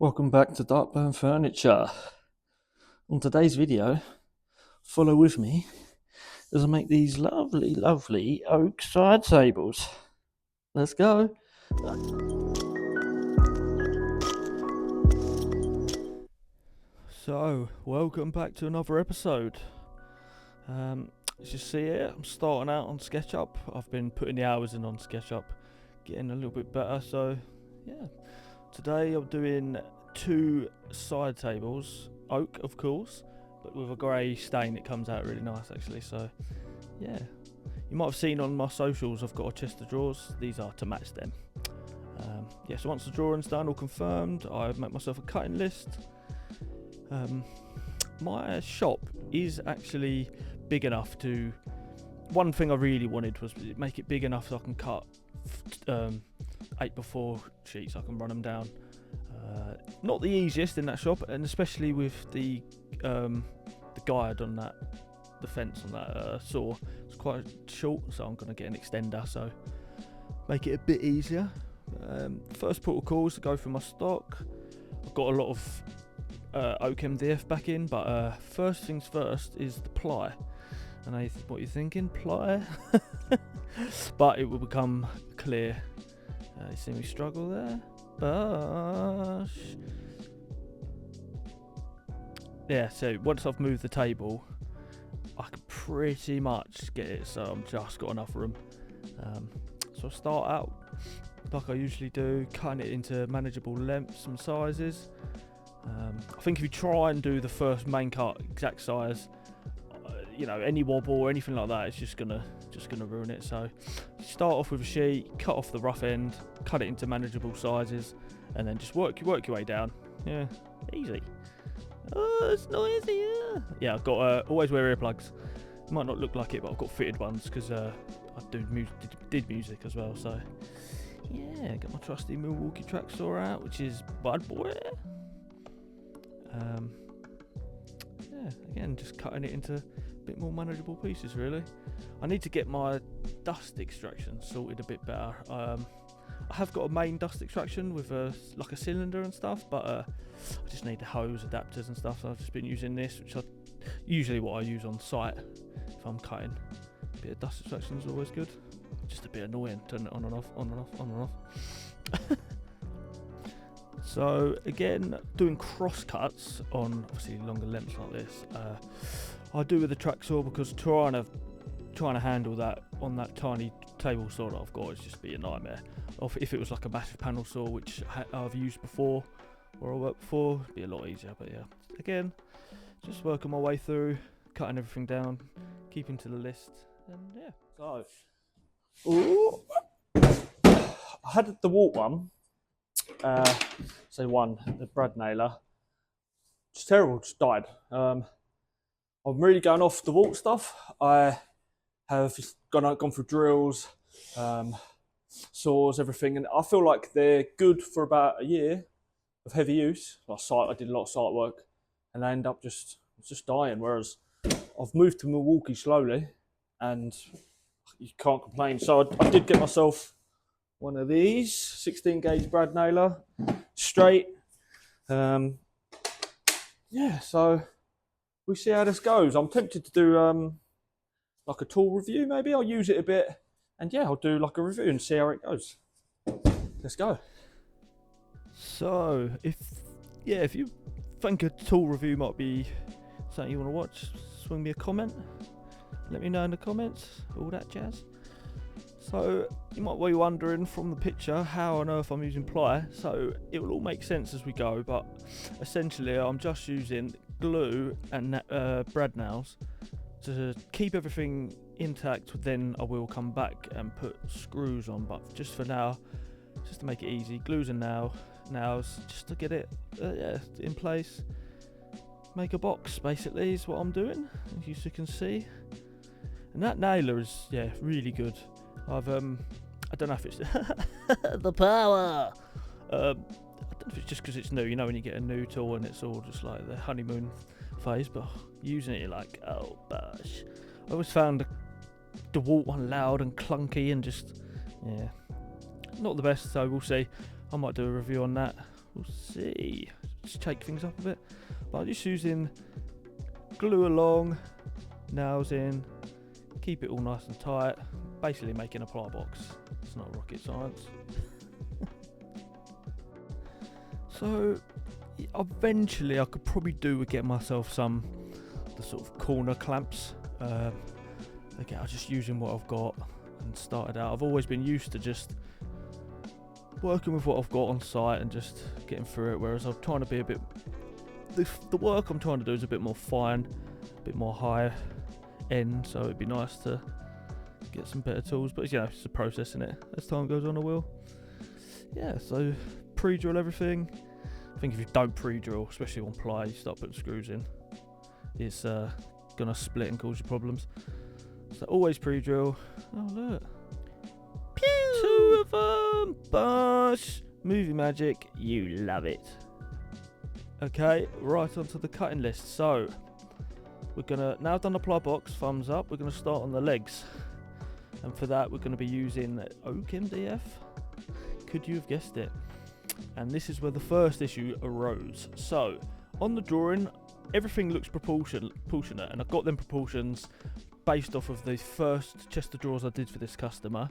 Welcome back to Darkburn Furniture. On today's video, follow with me as I make these lovely oak side tables. Let's go. So, welcome back to another episode. As you see here, I'm starting out on SketchUp. I've been putting the hours in on SketchUp, getting a little bit better. So, yeah. Today I'm doing two side tables, oak of course, but with a grey stain. It comes out really nice actually. So, yeah. You might have seen on my socials I've got a chest of drawers. These are to match them. Yeah, so once the drawing's done, all confirmed, I've made myself a cutting list. My shop is actually big enough to. One thing I really wanted was make it big enough so I can cut 8x4 sheets. I can run them down. Not the easiest in that shop, and especially with the guide on that, the fence on that saw. It's quite short, so I'm going to get an extender, so make it a bit easier. First port of call is to go through my stock. I've got a lot of oak MDF back in, but first things first is the ply. And what you're thinking, ply? But it will become clear. You see me struggle there? Bush. Yeah, so once I've moved the table, I can pretty much get it, so I've just got enough room. So I start out like I usually do, cutting it into manageable lengths and sizes. I think if you try and do the first main cut exact size, any wobble or anything like that, it's just gonna ruin it. So start off with a sheet, cut off the rough end, cut it into manageable sizes, and then just work your way down. Yeah, easy. Oh, it's noisy. Yeah, I've got always wear earplugs. Might not look like it, but I've got fitted ones because I did music as well. So yeah, got my trusty Milwaukee track saw out, which is bad boy. Yeah, again, just cutting it into a bit more manageable pieces really. I need to get my dust extraction sorted a bit better. I have got a main dust extraction with like a cylinder and stuff, but I just need the hose adapters and stuff, so I've just been using this, which I usually what I use on site if I'm cutting. A bit of dust extraction is always good. Just a bit annoying, turn it on and off, on and off, on and off. So again, doing cross cuts on obviously longer lengths like this, I do with the track saw, because trying to handle that on that tiny table saw that I've got is just be a nightmare. If it was like a massive panel saw, which I've used before or I worked before, it'd be a lot easier. But yeah, again, just working my way through, cutting everything down, keeping to the list, and yeah. So, I had the Walt one. The Brad Nailer. It's terrible, just died. I'm really going off the Walt stuff. I have gone through drills, saws, everything, and I feel like they're good for about a year of heavy use. I did a lot of site work, and I end up just dying. Whereas I've moved to Milwaukee slowly, and you can't complain. So I did get myself one of these 16 gauge Brad Nailer, straight. Yeah, so we'll see how this goes. I'm tempted to do like a tool review, maybe. I'll use it a bit, and yeah, I'll do like a review and see how it goes. Let's go. So if you think a tool review might be something you want to watch, swing me a comment. Let me know in the comments, all that jazz. So you might be wondering from the picture how on earth I'm using ply. So it will all make sense as we go, but essentially I'm just using glue and brad nails to keep everything intact. Then I will come back and put screws on, but just for now, just to make it easy, glues and nails just to get it in place. Make a box basically is what I'm doing, as you can see. And that nailer is really good. I don't know if it's the power. I don't know if it's just because it's new. You know when you get a new tool and it's all just like the honeymoon phase, but using it, you're like, oh gosh. I always found the Walt one loud and clunky and just not the best. So we'll see. I might do a review on that we'll see. Just shake things up a bit. But I'm just using glue along, nails in, keep it all nice and tight. Basically making a ply box. It's not rocket science. So eventually I could probably do with getting myself some the sort of corner clamps. Again, I'm just using what I've got and started out. I've always been used to just working with what I've got on site and just getting through it, whereas I'm trying to be a bit, the work I'm trying to do is a bit more fine, a bit more high end, so it'd be nice to get some better tools, but you know, it's a process in it. As time goes on, I will. Yeah, so pre-drill everything. I think if you don't pre-drill, especially on ply, you start putting screws in, it's gonna split and cause you problems. So always pre-drill. Oh look, pew! 2 of them. Bosh! Movie magic, you love it. Okay, right onto the cutting list. So we're gonna, now I've done the ply box, thumbs up, we're gonna start on the legs. And for that we're gonna be using Oak MDF. Could you have guessed it? And this is where the first issue arose. So on the drawing, everything looks proportionate, and I've got them proportions based off of the first chest of drawers I did for this customer.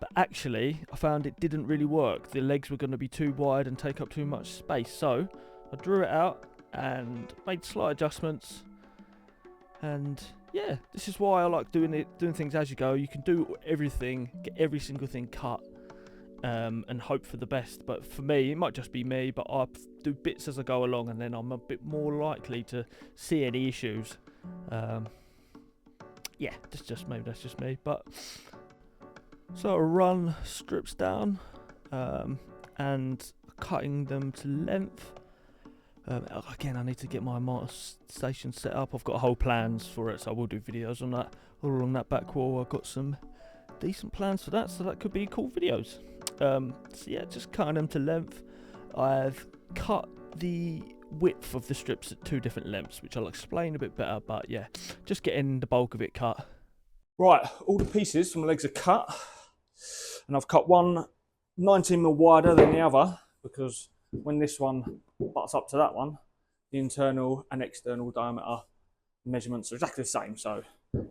But actually, I found it didn't really work. The legs were going to be too wide and take up too much space. So I drew it out and made slight adjustments. And yeah, this is why I like doing things as you go. You can do everything, get every single thing cut, and hope for the best. But for me, it might just be me, but I do bits as I go along, and then I'm a bit more likely to see any issues. Yeah, maybe that's just me. But so I run strips down, and cutting them to length. Again, I need to get my mortar station set up. I've got whole plans for it, so I will do videos on that all along that back wall. I've got some decent plans for that, so that could be cool videos. So yeah, just cutting them to length. I've cut the width of the strips at 2 different lengths, which I'll explain a bit better, but yeah, just getting the bulk of it cut. Right, all the pieces from the legs are cut, and I've cut one 19mm wider than the other, because when this one butts up to that one, the internal and external diameter measurements are exactly the same, so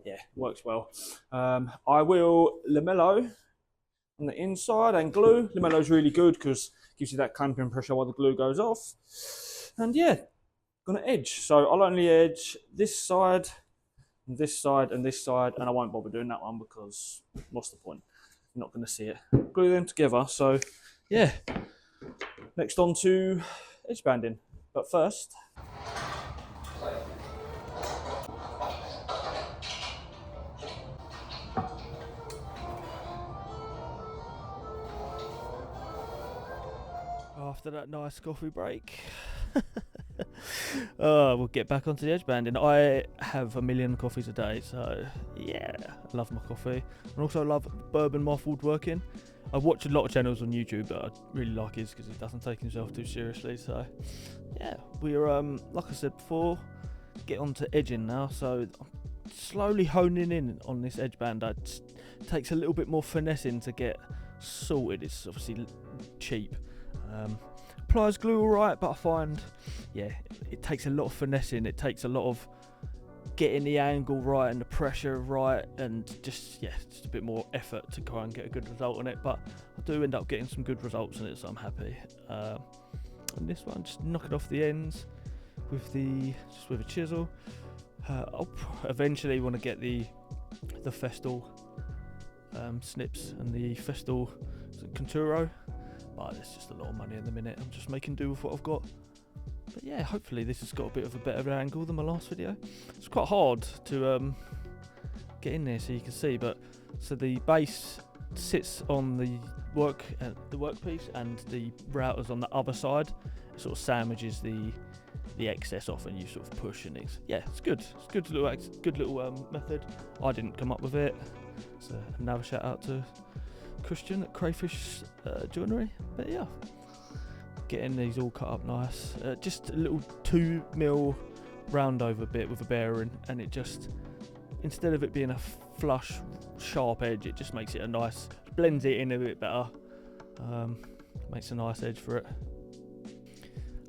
yeah, works well. I will lamello on the inside and glue. Lamello is really good because it gives you that clamping pressure while the glue goes off. And yeah, gonna edge. So I'll only edge this side, and this side, and this side, and I won't bother doing that one because what's the point? You're not gonna see it. Glue them together. So yeah, next on to edge banding. But first, after that nice coffee break, we'll get back onto the edge banding. I have 1 million coffees a day, so yeah, I love my coffee. And also love Bourbon Moth woodworking. I watch a lot of channels on YouTube, but I really like his because he doesn't take himself too seriously. So yeah, we're like I said before, get on to edging now. So I'm slowly honing in on this edge band. It takes a little bit more finessing to get sorted. It's obviously cheap. Pliers glue alright, but I find, yeah, it takes a lot of finessing. It takes a lot of getting the angle right and the pressure right, and just a bit more effort to try and get a good result on it. But I do end up getting some good results on it, so I'm happy. And this one, just knock it off the ends with a chisel. I'll eventually want to get the Festool snips and the Festool Conturo. But it's just a lot of money in the minute. I'm just making do with what I've got. But yeah, hopefully this has got a bit of a better angle than my last video. It's quite hard to get in there so you can see. But so the base sits on the workpiece, and the router's on the other side. It sort of sandwiches the excess off, and you sort of push, and it's good. It's good little method. I didn't come up with it. So another shout out to Christian at Crayfish Joinery. But yeah, getting these all cut up nice. Just a little 2mm round over bit with a bearing, and it just, instead of it being a flush sharp edge, it just makes it a nice, blends it in a bit better, makes a nice edge for it.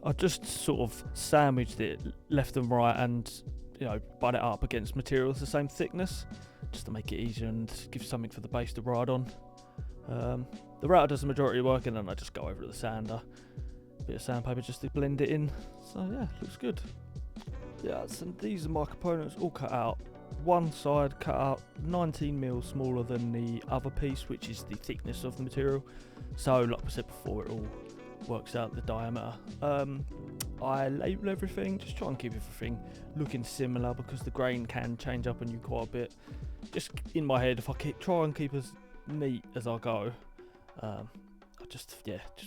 I just sort of sandwiched it left and right, and butt it up against materials the same thickness, just to make it easier and give something for the base to ride on. The router does the majority of the work, and then I just go over to the sander, bit of sandpaper just to blend it in. So yeah, looks good. Yeah, so these are my components all cut out. One side cut out 19mm smaller than the other piece, which is the thickness of the material. So like I said before, it all works out the diameter. I label everything, just try and keep everything looking similar, because the grain can change up on you quite a bit. Just in my head, if I try and keep as neat as I go, just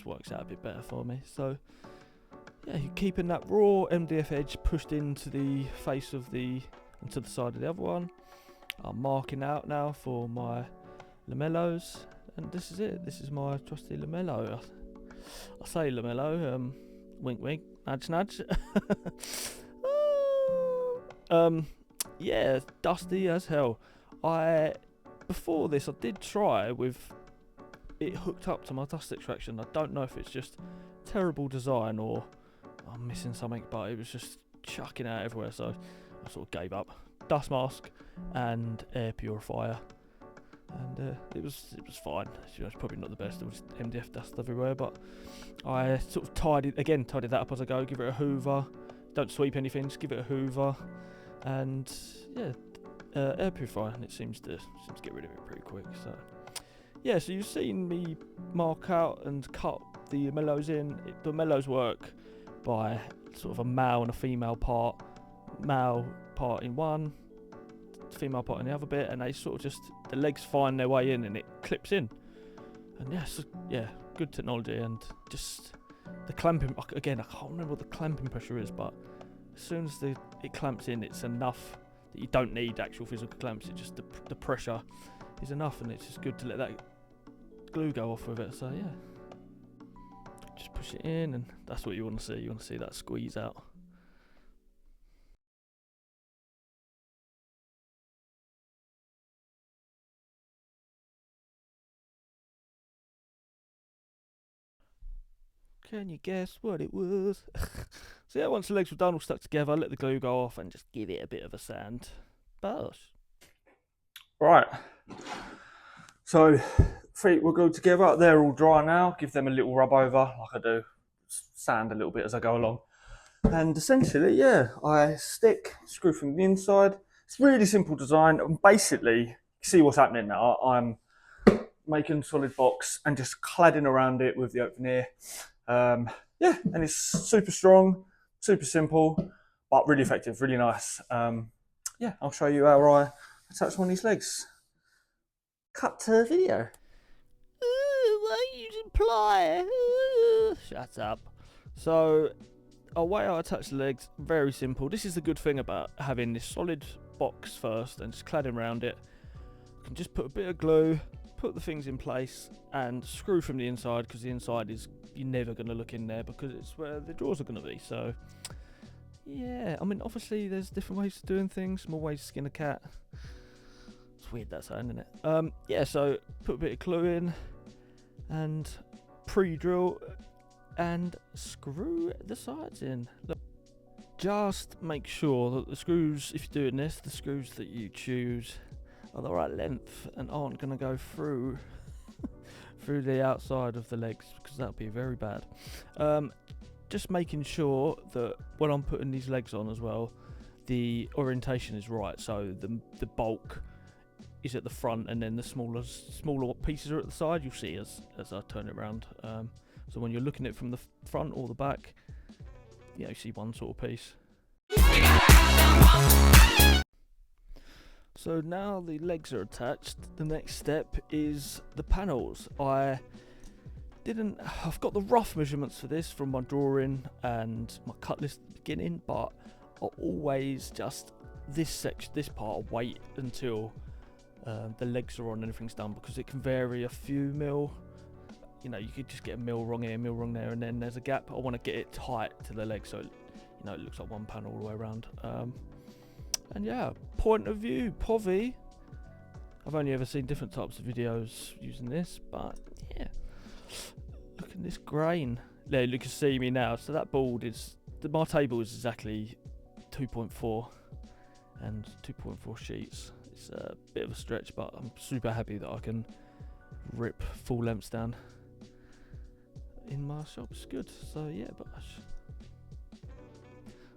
works out a bit better for me. So yeah, you're keeping that raw MDF edge pushed into the face of and to the side of the other one. I'm marking out now for my lamellos, and this is it. This is my trusty lamello. I say lamello, wink wink, nudge nudge. Yeah, dusty as hell. Before this I did try with it hooked up to my dust extraction. I don't know if it's just terrible design or I'm missing something, but it was just chucking out everywhere, so I sort of gave up. Dust mask and air purifier, and it was fine. It's probably not the best. There was MDF dust everywhere, but I sort of tidied that up as I go. Give it a hoover. Don't sweep anything. Just give it a hoover, and yeah, air purifier, and it seems to get rid of it pretty quick. So yeah, so you've seen me mark out and cut the mellows in. The mellows work by sort of a male and a female part. Male part in one, female part in the other bit, and they sort of just, the legs find their way in and it clips in. And yeah, good technology. And just the clamping, again, I can't remember what the clamping pressure is, but as soon as it clamps in, it's enough that you don't need actual physical clamps. It's just the pressure is enough, and it's just good to let that glue go off with it. So yeah, just push it in, and that's what you want to see. You want to see that squeeze out. Can you guess what it was? So yeah, once the legs were done, all stuck together, let the glue go off and just give it a bit of a sand. Bosh. Right. So feet will go together. They're all dry now. Give them a little rub over, like I do. Sand a little bit as I go along. And essentially, yeah, I screw from the inside. It's really simple design. And basically, see what's happening now. I'm making solid box and just cladding around it with the open ear. Yeah, and it's super strong, super simple, but really effective, really nice. Yeah, I'll show you how I attach one of these legs. Cut to video. Why are you using ply? Shut up. So, a way I attach the legs, very simple. This is the good thing about having this solid box first and just cladding around it. You can just put a bit of glue, put the things in place, and screw from the inside, because the inside is, you're never going to look in there because it's where the drawers are going to be. So yeah, I mean, obviously there's different ways of doing things, more ways to skin a cat. It's weird that sound, isn't it? Yeah, so put a bit of glue in and pre-drill and screw the sides in. Look, just make sure that the screws, if you're doing this, the screws that you choose are the right length and aren't going to go through the outside of the legs, because that would be very bad. Just making sure that when I'm putting these legs on as well, the orientation is right, so the bulk is at the front and then the smaller pieces are at the side. You'll see as I turn it around. So when you're looking at it from the front or the back, you see one sort of piece. So now the legs are attached, the next step is the panels. I've got the rough measurements for this from my drawing and my cut list at the beginning, but I'll always just, this part, I'll wait until the legs are on and everything's done, because it can vary a few mil. You could just get a mil wrong here, mil wrong there, and then there's a gap. I want to get it tight to the leg so it looks like one panel all the way around. And yeah, point of view, POV. I've only ever seen different types of videos using this, but yeah. Look at this grain. there you can see me now. So that board is, my table is exactly 2.4 and 2.4 sheets. It's a bit of a stretch, but I'm super happy that I can rip full lengths down in my shop. It's good. So yeah, but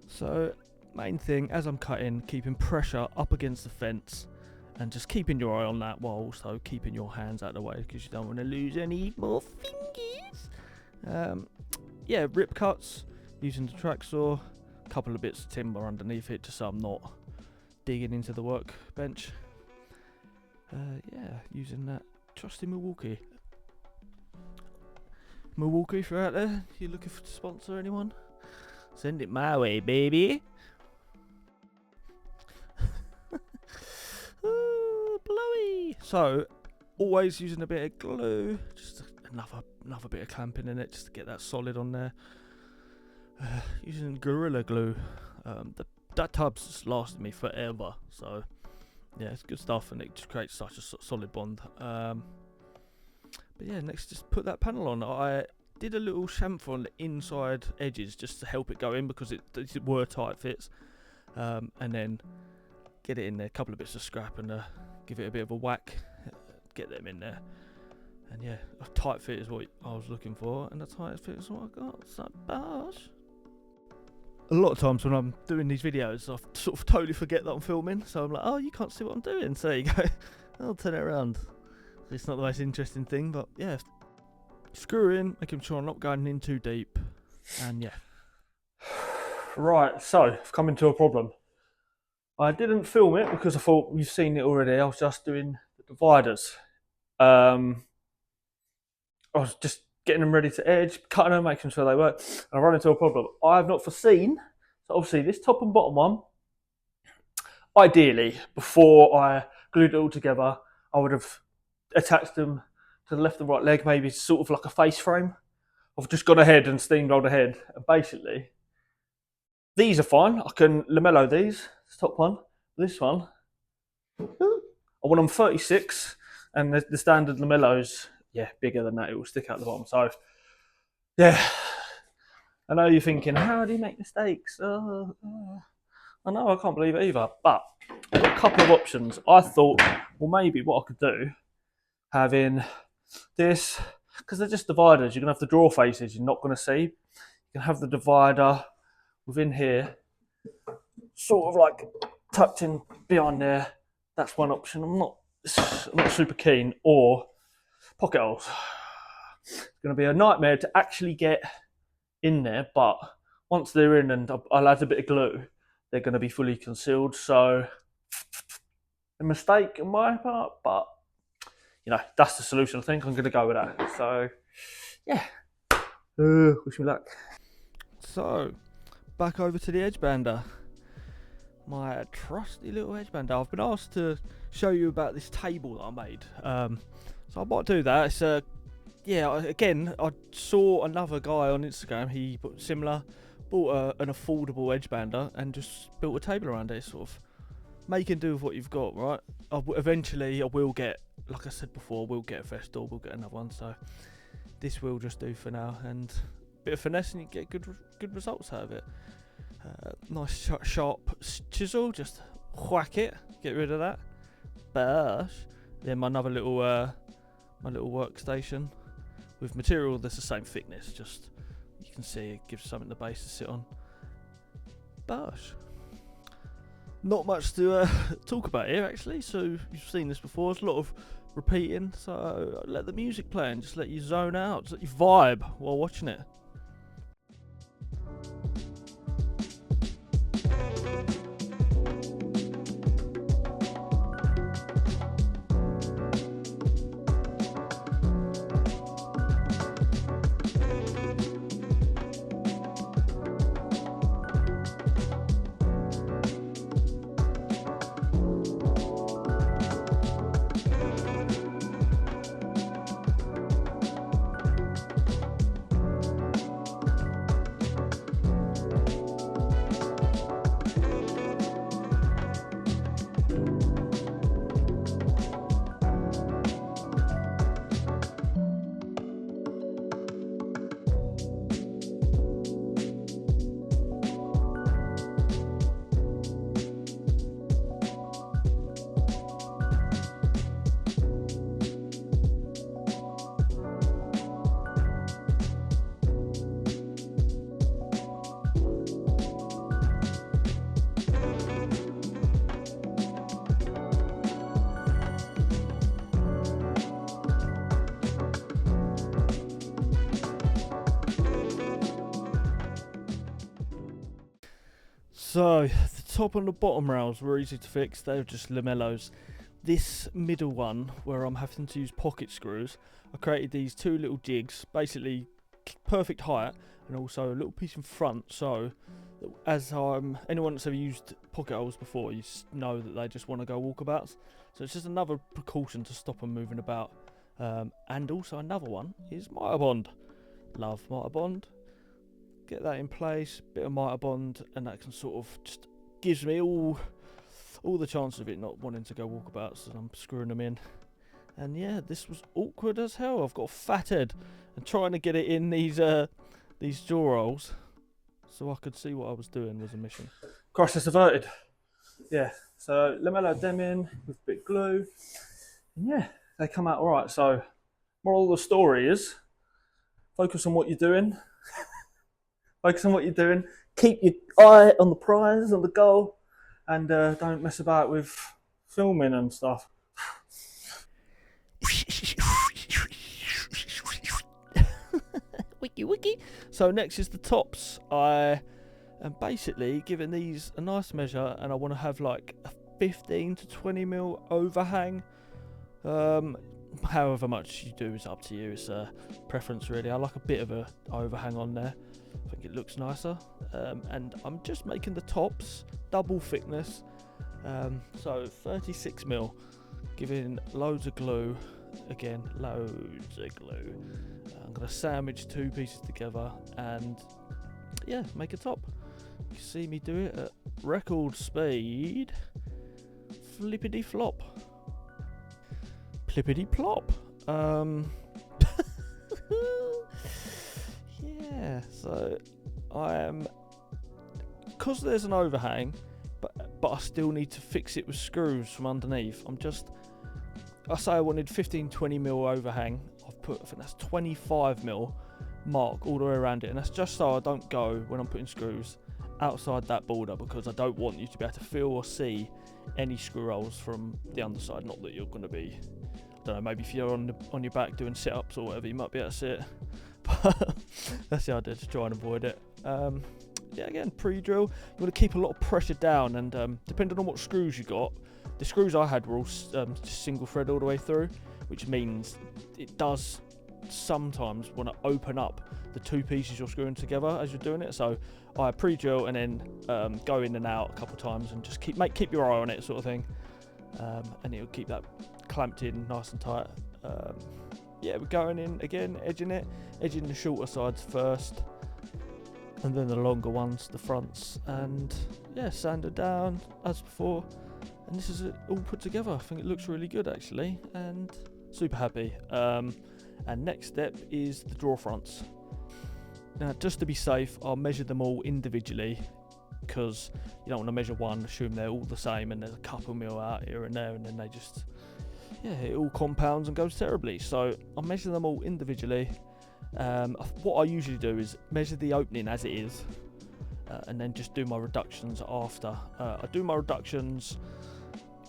so main thing as I'm cutting, keeping pressure up against the fence and just keeping your eye on that while also keeping your hands out of the way because you don't want to lose any more fingers. Yeah, rip cuts using the track saw, a couple of bits of timber underneath it just so I'm not digging into the workbench. Yeah, using that trusty Milwaukee. Milwaukee, if you're out there, you're looking to sponsor anyone, send it my way, baby. Ooh, blowy. So, always using a bit of glue, just another bit of clamping in it, just to get that solid on there. Using Gorilla Glue. That tub's just lasted me forever, so yeah, it's good stuff, and it just creates such a solid bond. But yeah, next just put that panel on. I did a little chamfer on the inside edges just to help it go in because it were tight fits, and then get it in there, a couple of bits of scrap, and give it a bit of a whack, get them in there. And yeah, a tight fit is what I was looking for, and a tight fit is what I got. So bosh. A lot of times when I'm doing these videos, I sort of totally forget that I'm filming, so I'm like, oh, you can't see what I'm doing, so there you go. I'll turn it around. It's not the most interesting thing, but yeah, screw in, making sure I'm not going in too deep, and yeah. Right, so I've come into a problem. I didn't film it because I thought you've seen it already. I was just doing the dividers. I was just getting them ready to edge, cutting them, making sure they work, and I run into a problem. I have not foreseen, so obviously this top and bottom one, ideally, before I glued it all together, I would have attached them to the left and right leg, maybe sort of like a face frame. I've just gone ahead and steamrolled ahead, and basically, these are fine. I can lamello these, this top one, this one. I want them 36, and the standard lamellos, yeah, bigger than that, it will stick out the bottom. So, yeah, I know you're thinking, how do you make mistakes? I know, I can't believe it either, but I've got a couple of options. I thought, well, maybe what I could do, having this, because they're just dividers, you're going to have the draw faces you're not going to see. You can have the divider within here, sort of like tucked in behind there. That's one option. I'm not super keen. Or pocket holes. It's going to be a nightmare to actually get in there, but once they're in and I'll add a bit of glue, they're going to be fully concealed. So a mistake on my part, but you know, that's the solution. I think I'm going to go with that. So yeah, wish me luck. So back over to the edge bander, my trusty little edge bander. I've been asked to show you about this table that I made, so I might do that. It's yeah, again, I saw another guy on Instagram, he bought an affordable edge bander and just built a table around it, sort of making do with what you've got, right? Eventually I will get, like I said before, we'll get a Festool, we'll get another one, so this will just do for now, and a bit of finesse and you get good results out of it. Nice sharp chisel, just whack it, get rid of that. Bash. Then my little workstation with material that's the same thickness, just you can see it gives something the base to sit on. Bash. Not much to talk about here actually, so you've seen this before, there's a lot of repeating, so let the music play and just let you zone out, just let you vibe while watching it. So the top and the bottom rails were easy to fix. They were just lamellos. This middle one, where I'm having to use pocket screws, I created these two little jigs, basically perfect height, and also a little piece in front. So as anyone that's ever used pocket holes before, you know that they just want to go walkabouts. So it's just another precaution to stop them moving about. And also another one is Mitre Bond. Love Mitre Bond. Get that in place, bit of Mitre Bond, and that can sort of just gives me all the chance of it not wanting to go walkabouts as I'm screwing them in. And yeah, this was awkward as hell. I've got a fat head and trying to get it in these jaw holes so I could see what I was doing was a mission. Crisis averted. Yeah, so lamello them in with a bit of glue. And yeah, they come out alright. So moral of the story is focus on what you're doing. Focus on what you're doing. Keep your eye on the prize, on the goal, and don't mess about with filming and stuff. Wiki wiki. So next is the tops. I am basically giving these a nice measure, and I want to have like a 15 to 20 mil overhang. However much you do is up to you. It's a preference really. I like a bit of a overhang on there. I think it looks nicer. And I'm just making the tops double thickness. So 36 mil, giving loads of glue. Again, loads of glue. I'm going to sandwich two pieces together and yeah, make a top. You can see me do it at record speed. Flippity flop. Plippity plop. Yeah, so I am, because there's an overhang, but I still need to fix it with screws from underneath. I say I wanted 15-20 mil overhang. I think that's 25 mil mark all the way around it, and that's just so I don't go, when I'm putting screws, outside that border, because I don't want you to be able to feel or see any screw holes from the underside. Not that you're going to be, I don't know, maybe if you're on your back doing sit-ups or whatever, you might be able to see it. But that's the idea, to try and avoid it. Yeah, again, pre-drill, you want to keep a lot of pressure down, and depending on what screws you got, the screws I had were all just single thread all the way through, which means it does sometimes want to open up the two pieces you're screwing together as you're doing it. So I pre-drill and then go in and out a couple of times and just keep your eye on it, sort of thing, and it'll keep that clamped in nice and tight. Yeah, we're going in again, edging the shorter sides first, and then the longer ones, the fronts, and yeah, sanded down as before. And this is it all put together. I think it looks really good actually, and super happy. And next step is the draw fronts. Now, just to be safe, I'll measure them all individually, because you don't want to measure one, assume they're all the same, and there's a couple mil out here and there, and then they just, yeah, it all compounds and goes terribly. So I'll measure them all individually. What I usually do is measure the opening as it is, and then just do my reductions after. I do my reductions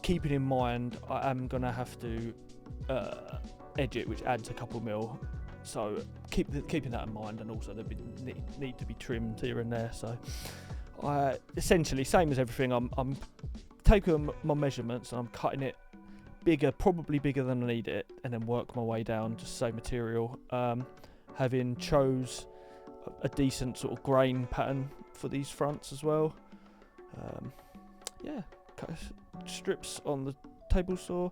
keeping in mind I am going to have to edge it, which adds a couple mil. So keeping that in mind, and also they need to be trimmed here and there. So I essentially, same as everything, I'm taking my measurements and I'm cutting it bigger, probably bigger than I need it, and then work my way down, just save material. Having chose a decent sort of grain pattern for these fronts as well. Yeah, cut strips on the table saw,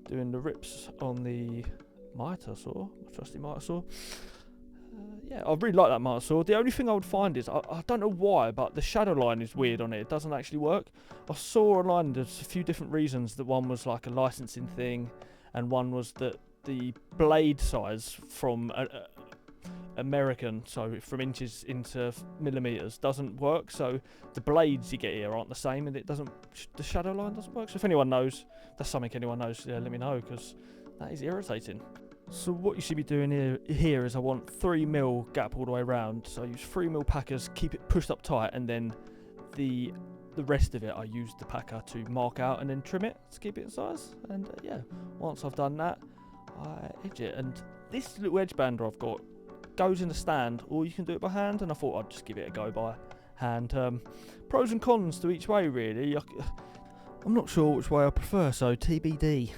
doing the rips on the mitre saw, my trusty mitre saw. Yeah, I really like that mitre saw. The only thing I would find is, I don't know why, but the shadow line is weird on it. It doesn't actually work. I saw online there's a few different reasons. That one was like a licensing thing, and one was that the blade size from American, so from inches into millimeters, doesn't work. So the blades you get here aren't the same, and the shadow line doesn't work. So if anyone knows, that's something anyone knows, yeah, let me know, because that is irritating. So what you should be doing here is I want 3 mil gap all the way around. So I use 3 mil packers, keep it pushed up tight, and then the rest of it I use the packer to mark out and then trim it to keep it in size. And yeah, once I've done that, I edge it. And this little edge bander I've got goes in the stand, or you can do it by hand, and I thought I'd just give it a go by And pros and cons to each way, really. I'm not sure which way I prefer, so TBD.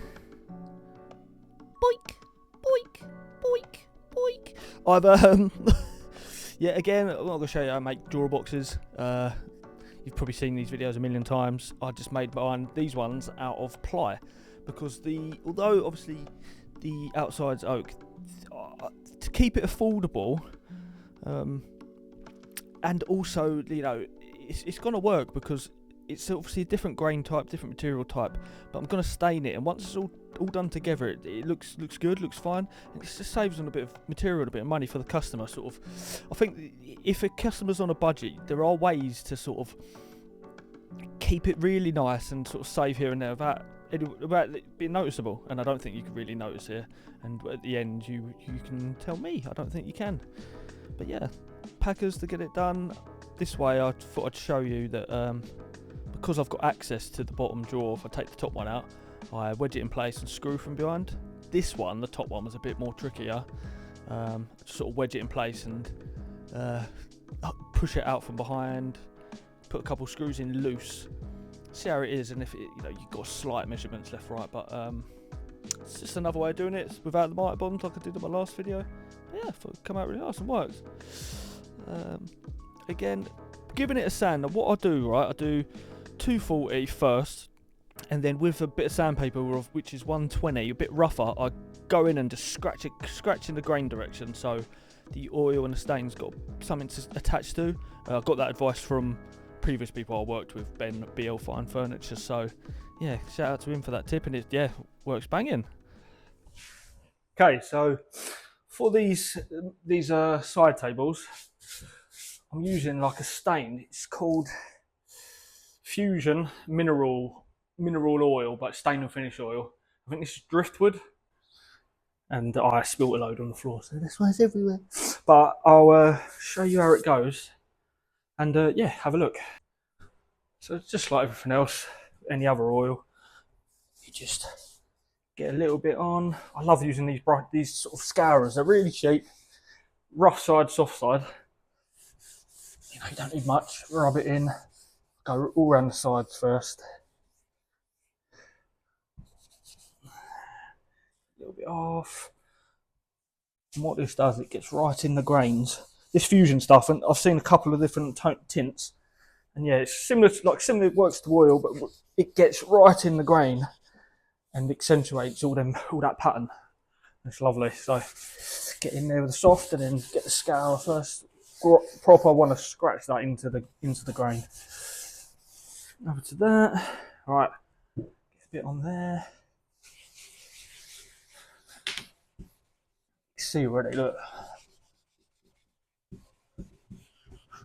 Boink, boink, boink, boink. I've yeah, again, I'm not going to show you how I make drawer boxes. You've probably seen these videos a million times. I just made these ones out of ply, because although obviously the outside's oak, to keep it affordable, and also, you know, it's going to work because it's obviously a different grain type, different material type, but I'm going to stain it, and once it's all done together, it looks good, looks fine, and it just saves on a bit of material, a bit of money for the customer, sort of. I think if a customer's on a budget, there are ways to sort of keep it really nice and sort of save here and there without it being noticeable, and I don't think you can really notice here, and at the end you can tell me, I don't think you can. But yeah, packers to get it done this way. I thought I'd show you that because I've got access to the bottom drawer, if I take the top one out, I wedge it in place and screw from behind. This one, the top one, was a bit more trickier. Just sort of wedge it in place and push it out from behind, put a couple screws in loose, see how it is, and if it, you know, you've got slight measurements left, right, but it's just another way of doing it. It's without the miter bond, like I did in my last video. But yeah, I thought it'd come out really nice and works. Again, giving it a sand. Now what I do, right, I do 240 first, and then with a bit of sandpaper, which is 120, a bit rougher, I go in and just scratch in the grain direction, so the oil and the stain's got something to attach to. I got that advice from previous people I worked with, Ben at BL Fine Furniture, so yeah, shout out to him for that tip, and it works banging. Okay, so for these side tables, I'm using like a stain. It's called Fusion mineral oil, but stain and finish oil. I think this is driftwood, and I spilt a load on the floor, so this one's everywhere. But I'll show you how it goes, and yeah, have a look. So it's just like everything else, any other oil, you just get a little bit on. I love using these sort of scourers. They're really cheap, rough side, soft side. You know, you don't need much. Rub it in, go all around the sides first. A little bit off. And what this does, it gets right in the grains. This Fusion stuff, and I've seen a couple of different tints, and yeah, it's similar. It works to oil, but it gets right in the grain and accentuates all that pattern. It's lovely. So get in there with the soft, and then get the scour first. Proper, I want to scratch that into the grain. Over to that. All right, get a bit on there. See where they look.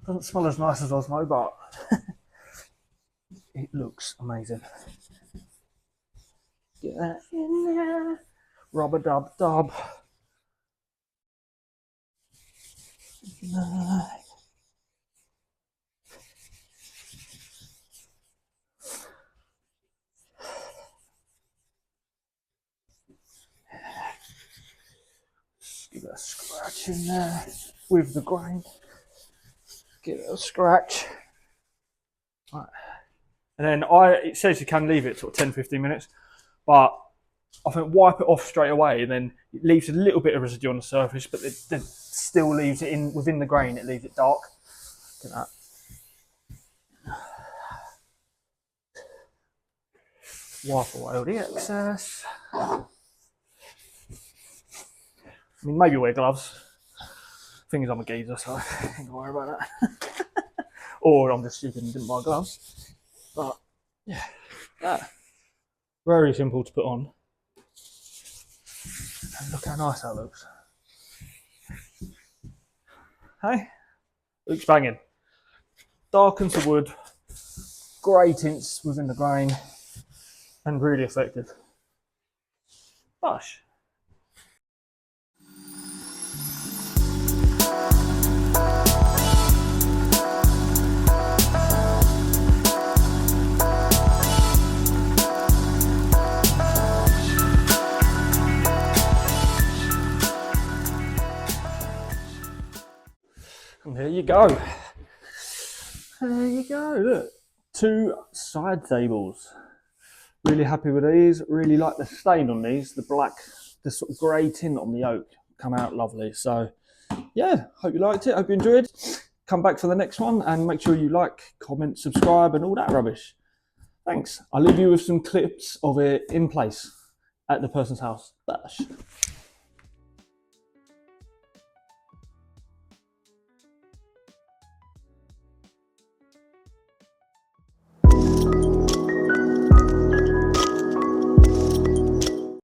Doesn't smell as nice as Osmo, but it looks amazing. Get that in there. Rub-a-dub-dub. Give it a scratch in there with the grain. Give it a scratch. Right. And then it says you can leave it sort of 10-15 minutes, but I think wipe it off straight away, and then it leaves a little bit of residue on the surface, but it still leaves it within the grain. It leaves it dark. Look at that. Wipe away all the excess. I mean, maybe wear gloves. Thing is, I'm a geezer, so I ain't gonna worry about that. Or I'm just stupid and didn't buy gloves. But yeah, that very simple to put on. And look how nice that looks. Hey, looks banging. Darkens the wood, grey tints within the grain, and really effective. Lush. And there you go. there you go. Look, 2 side tables. Really happy with these. Really like the stain on these. The black, the sort of grey tint on the oak come out lovely. So yeah, hope you liked it. Hope you enjoyed. Come back for the next one and make sure you like, comment, subscribe and all that rubbish. Thanks. I'll leave you with some clips of it in place at the person's house. Bash.